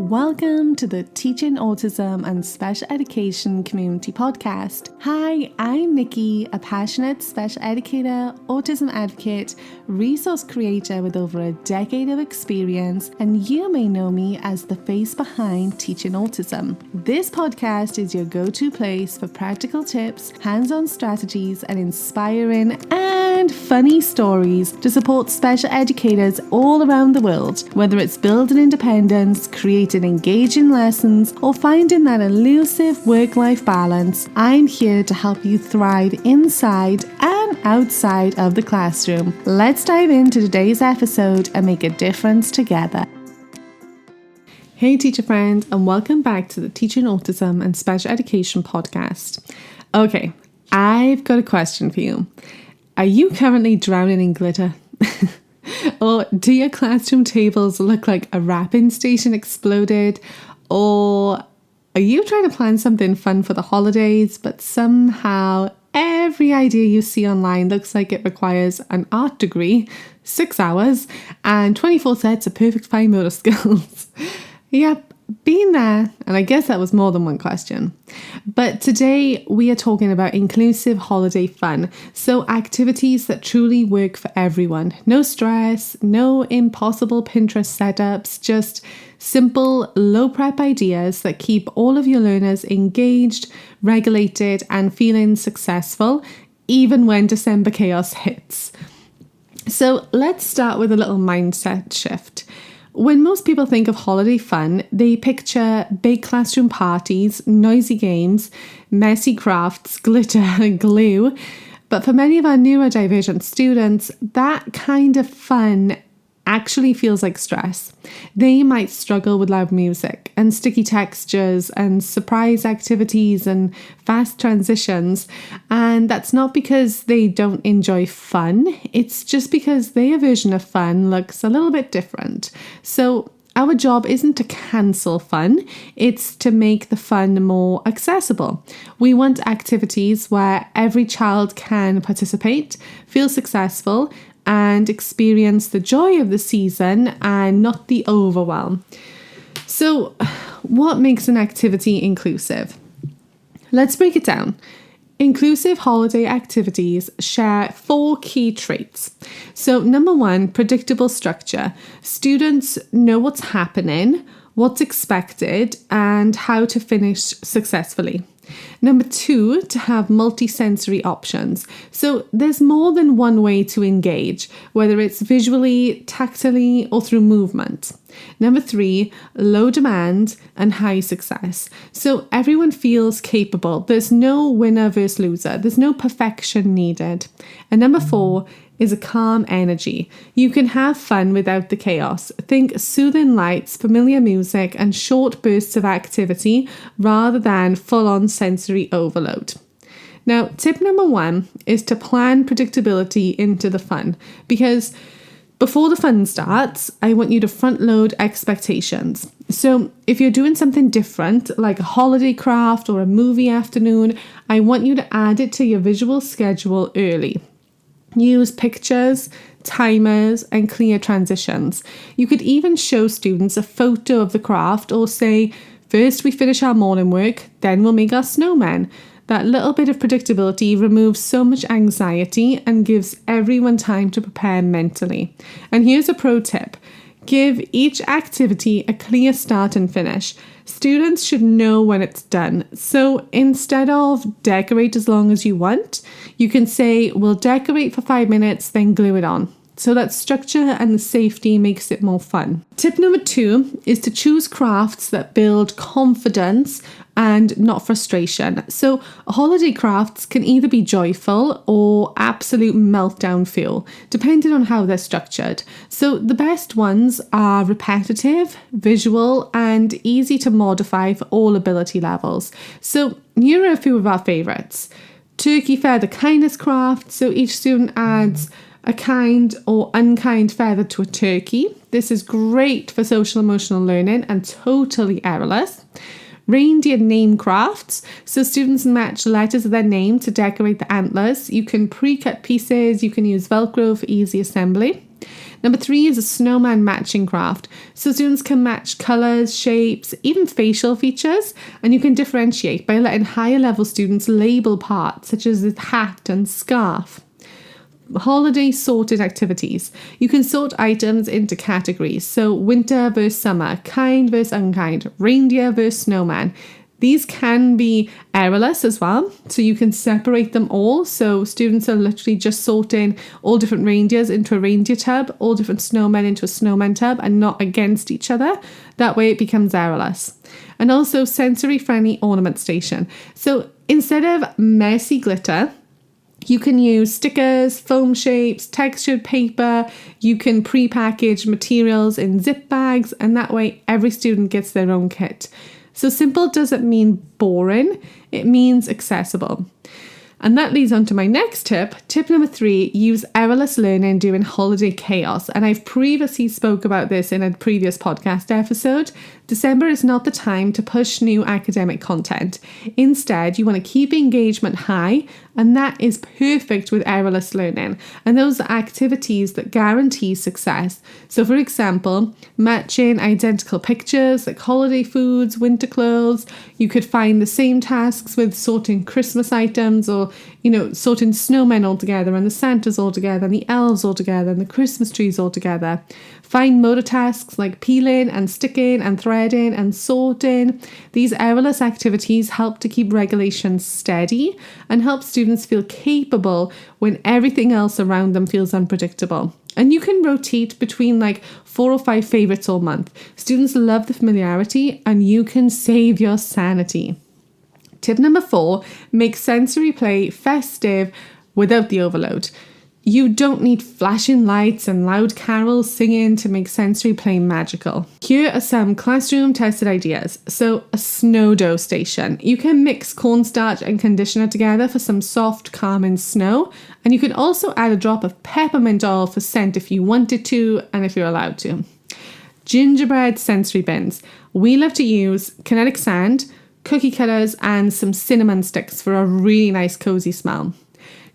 Welcome to the Teaching Autism and Special Education Community Podcast. Hi, I'm Nikki, a passionate special educator, autism advocate, resource creator with over a decade of experience, and you may know me as the face behind Teaching Autism. This podcast is your go-to place for practical tips, hands-on strategies, and inspiring and funny stories to support special educators all around the world, whether it's building independence, creating engaging lessons, or finding that elusive work-life balance. I'm here to help you thrive inside and outside of the classroom. Let's dive into today's episode and make a difference together. Hey teacher friends, and welcome back to the Teaching Autism and Special Education podcast. Okay, I've got a question for you. Are you currently drowning in glitter? Or do your classroom tables look like a wrapping station exploded? Or are you trying to plan something fun for the holidays, but somehow every idea you see online looks like it requires an art degree, 6 hours, and 24 sets of perfect fine motor skills? Yep. Been there, and I guess that was more than one question. But today we are talking about inclusive holiday fun. So activities that truly work for everyone. No stress, no impossible Pinterest setups, just simple, low prep ideas that keep all of your learners engaged, regulated, and feeling successful, even when December chaos hits. So let's start with a little mindset shift. When most people think of holiday fun, they picture big classroom parties, noisy games, messy crafts, glitter and glue. But for many of our neurodivergent students, that kind of fun actually feels like stress. They might struggle with loud music and sticky textures and surprise activities and fast transitions. And that's not because they don't enjoy fun. It's just because their version of fun looks a little bit different. So our job isn't to cancel fun, it's to make the fun more accessible. We want activities where every child can participate, feel successful, and experience the joy of the season and not the overwhelm. So, what makes an activity inclusive? Let's break it down. Inclusive holiday activities share 4 key traits. So, number 1, predictable structure. Students know what's happening, what's expected, and how to finish successfully. Number 2, to have multi-sensory options. So there's more than one way to engage, whether it's visually, tactily, or through movement. Number 3, low demand and high success. So everyone feels capable. There's no winner versus loser. There's no perfection needed. And number 4 is a calm energy. You can have fun without the chaos. Think soothing lights, familiar music, and short bursts of activity rather than full-on sensory overload. Now, tip number 1 is to plan predictability into the fun, because before the fun starts, I want you to front load expectations. So if you're doing something different, like a holiday craft or a movie afternoon, I want you to add it to your visual schedule early. Use pictures, timers, and clear transitions. You could even show students a photo of the craft or say, first we finish our morning work, then we'll make our snowman. That little bit of predictability removes so much anxiety and gives everyone time to prepare mentally. And here's a pro tip. Give each activity a clear start and finish. Students should know when it's done. So instead of decorate as long as you want, you can say, we'll decorate for 5 minutes, then glue it on. So that structure and the safety makes it more fun. Tip number 2 is to choose crafts that build confidence and not frustration. So holiday crafts can either be joyful or absolute meltdown fuel, depending on how they're structured. So the best ones are repetitive, visual, and easy to modify for all ability levels. So here are a few of our favorites. Turkey feather kindness craft. So each student adds a kind or unkind feather to a turkey. This is great for social emotional learning and totally errorless. Reindeer name crafts. So students match letters of their name to decorate the antlers. You can pre-cut pieces. You can use Velcro for easy assembly. Number 3 is a snowman matching craft. So students can match colours, shapes, even facial features, and you can differentiate by letting higher level students label parts such as the hat and scarf. Holiday sorted activities. You can sort items into categories. So winter versus summer, kind versus unkind, reindeer versus snowman. These can be errorless as well, so you can separate them all. So students are literally just sorting all different reindeers into a reindeer tub, all different snowmen into a snowman tub, and not against each other. That way it becomes errorless. And also sensory-friendly ornament station. So instead of messy glitter, you can use stickers, foam shapes, textured paper. You can pre-package materials in zip bags, and that way every student gets their own kit. So simple doesn't mean boring, it means accessible. And that leads on to my next tip. Tip number 3, use errorless learning during holiday chaos. And I've previously spoke about this in a previous podcast episode. December is not the time to push new academic content. Instead, you want to keep engagement high, and that is perfect with errorless learning. And those are activities that guarantee success. So for example, matching identical pictures like holiday foods, winter clothes. You could find the same tasks with sorting Christmas items, or sorting snowmen all together and the Santas all together and the elves all together and the Christmas trees all together. Find motor tasks like peeling and sticking and threading and sorting. These errorless activities help to keep regulations steady and help students feel capable when everything else around them feels unpredictable. And you can rotate between 4 or 5 favorites all month. Students love the familiarity, and you can save your sanity. Tip number 4, make sensory play festive without the overload. You don't need flashing lights and loud carols singing to make sensory play magical. Here are some classroom tested ideas. So a snow dough station. You can mix cornstarch and conditioner together for some soft, calming snow. And you can also add a drop of peppermint oil for scent if you wanted to and if you're allowed to. Gingerbread sensory bins. We love to use kinetic sand, cookie cutters, and some cinnamon sticks for a really nice cozy smell.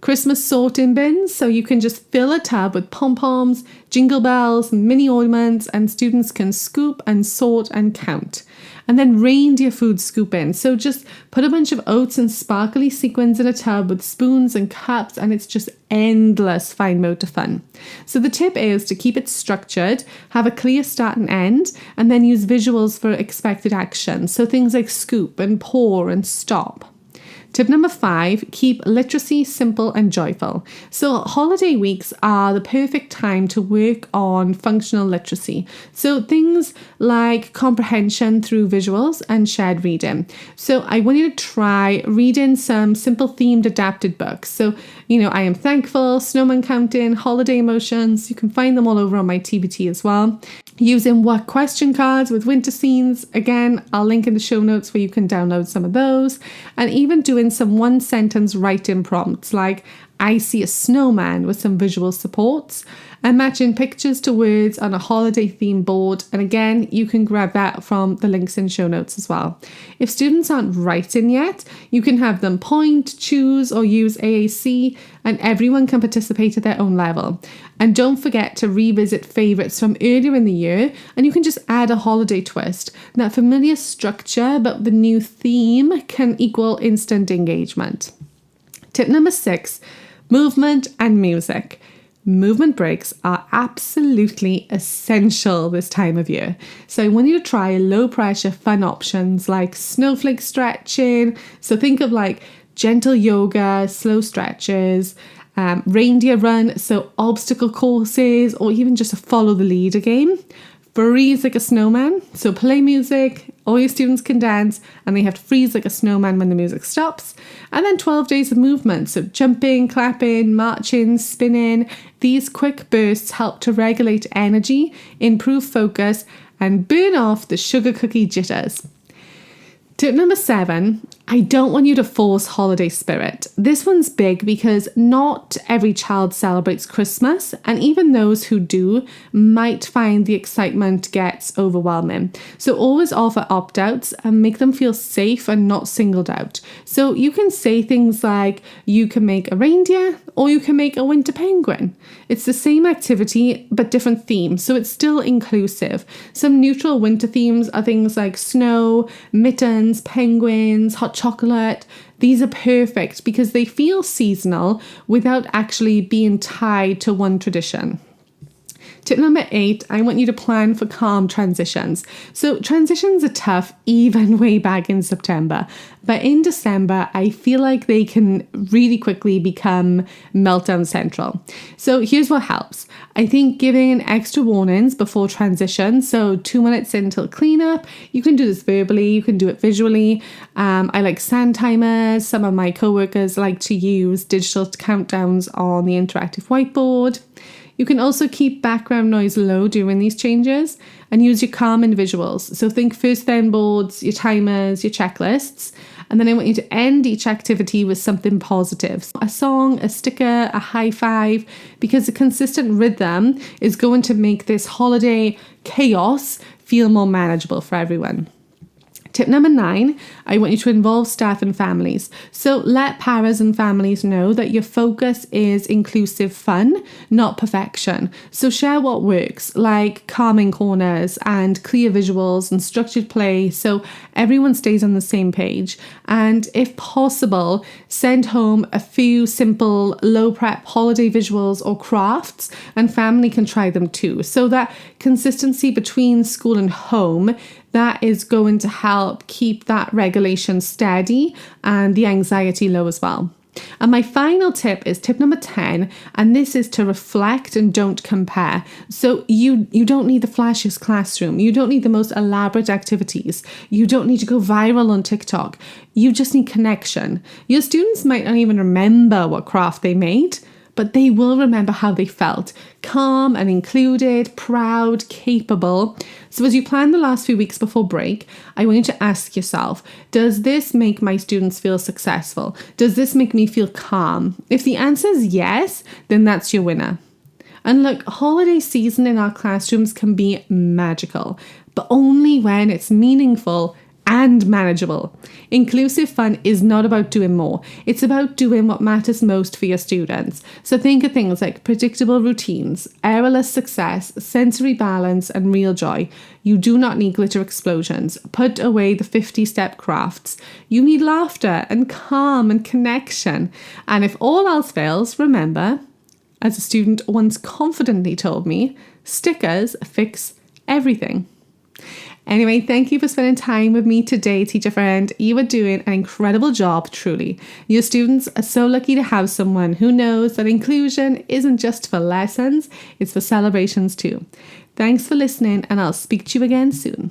Christmas sorting bins, so you can just fill a tub with pom-poms, jingle bells, mini ornaments, and students can scoop and sort and count. And then reindeer food scoop in, so just put a bunch of oats and sparkly sequins in a tub with spoons and cups, and it's just endless fine motor fun. So the tip is to keep it structured, have a clear start and end, and then use visuals for expected action, so things like scoop and pour and stop. Tip number 5, keep literacy simple and joyful. So holiday weeks are the perfect time to work on functional literacy. So things like comprehension through visuals and shared reading. So I want you to try reading some simple themed adapted books. So, I Am Thankful, Snowman Counting, Holiday Emotions. You can find them all over on my TBT as well. Using what question cards with winter scenes. Again, I'll link in the show notes where you can download some of those. And even doing some one-sentence writing prompts like I see a snowman with some visual supports, and matching pictures to words on a holiday theme board. And again, you can grab that from the links in show notes as well. If students aren't writing yet, you can have them point, choose, or use AAC, and everyone can participate at their own level. And don't forget to revisit favourites from earlier in the year, and you can just add a holiday twist. That familiar structure, but the new theme can equal instant engagement. Tip number 6, movement and music. Movement breaks are absolutely essential this time of year. So I want you to try low pressure fun options like snowflake stretching. So think of gentle yoga, slow stretches, reindeer run, so obstacle courses, or even just a follow the leader game. Freeze like a snowman, so play music, all your students can dance, and they have to freeze like a snowman when the music stops. And then 12 days of movement, so jumping, clapping, marching, spinning. These quick bursts help to regulate energy, improve focus, and burn off the sugar cookie jitters. Tip number 7, I don't want you to force holiday spirit. This one's big because not every child celebrates Christmas, and even those who do might find the excitement gets overwhelming. So always offer opt-outs and make them feel safe and not singled out. So you can say things like, you can make a reindeer or you can make a winter penguin. It's the same activity but different themes, so it's still inclusive. Some neutral winter themes are things like snow, mittens, penguins, hot chocolate. These are perfect because they feel seasonal without actually being tied to one tradition. Tip number 8, I want you to plan for calm transitions. So transitions are tough even way back in September, but in December, I feel like they can really quickly become meltdown central. So here's what helps. I think giving extra warnings before transition, so 2 minutes until cleanup. You can do this verbally, you can do it visually. I like sand timers. Some of my coworkers like to use digital countdowns on the interactive whiteboard. You can also keep background noise low during these changes and use your calming visuals. So think first then boards, your timers, your checklists. And then I want you to end each activity with something positive. A song, a sticker, a high five, because a consistent rhythm is going to make this holiday chaos feel more manageable for everyone. Tip number 9, I want you to involve staff and families. So let paras and families know that your focus is inclusive fun, not perfection. So share what works, like calming corners and clear visuals and structured play, so everyone stays on the same page. And if possible, send home a few simple low prep holiday visuals or crafts, and family can try them too. So that consistency between school and home, that is going to help keep that regulation steady and the anxiety low as well. And my final tip is tip number 10, and this is to reflect and don't compare. So you don't need the flashiest classroom. You don't need the most elaborate activities. You don't need to go viral on TikTok. You just need connection. Your students might not even remember what craft they made, but they will remember how they felt, calm and included, proud, capable. So as you plan the last few weeks before break, I want you to ask yourself, does this make my students feel successful? Does this make me feel calm? If the answer is yes, then that's your winner. And look, holiday season in our classrooms can be magical, but only when it's meaningful and manageable. Inclusive fun is not about doing more. It's about doing what matters most for your students. So think of things like predictable routines, errorless success, sensory balance, and real joy. You do not need glitter explosions. Put away the 50-step crafts. You need laughter and calm and connection. And if all else fails, remember, as a student once confidently told me, stickers fix everything. Anyway, thank you for spending time with me today, teacher friend. You are doing an incredible job, truly. Your students are so lucky to have someone who knows that inclusion isn't just for lessons, it's for celebrations too. Thanks for listening, and I'll speak to you again soon.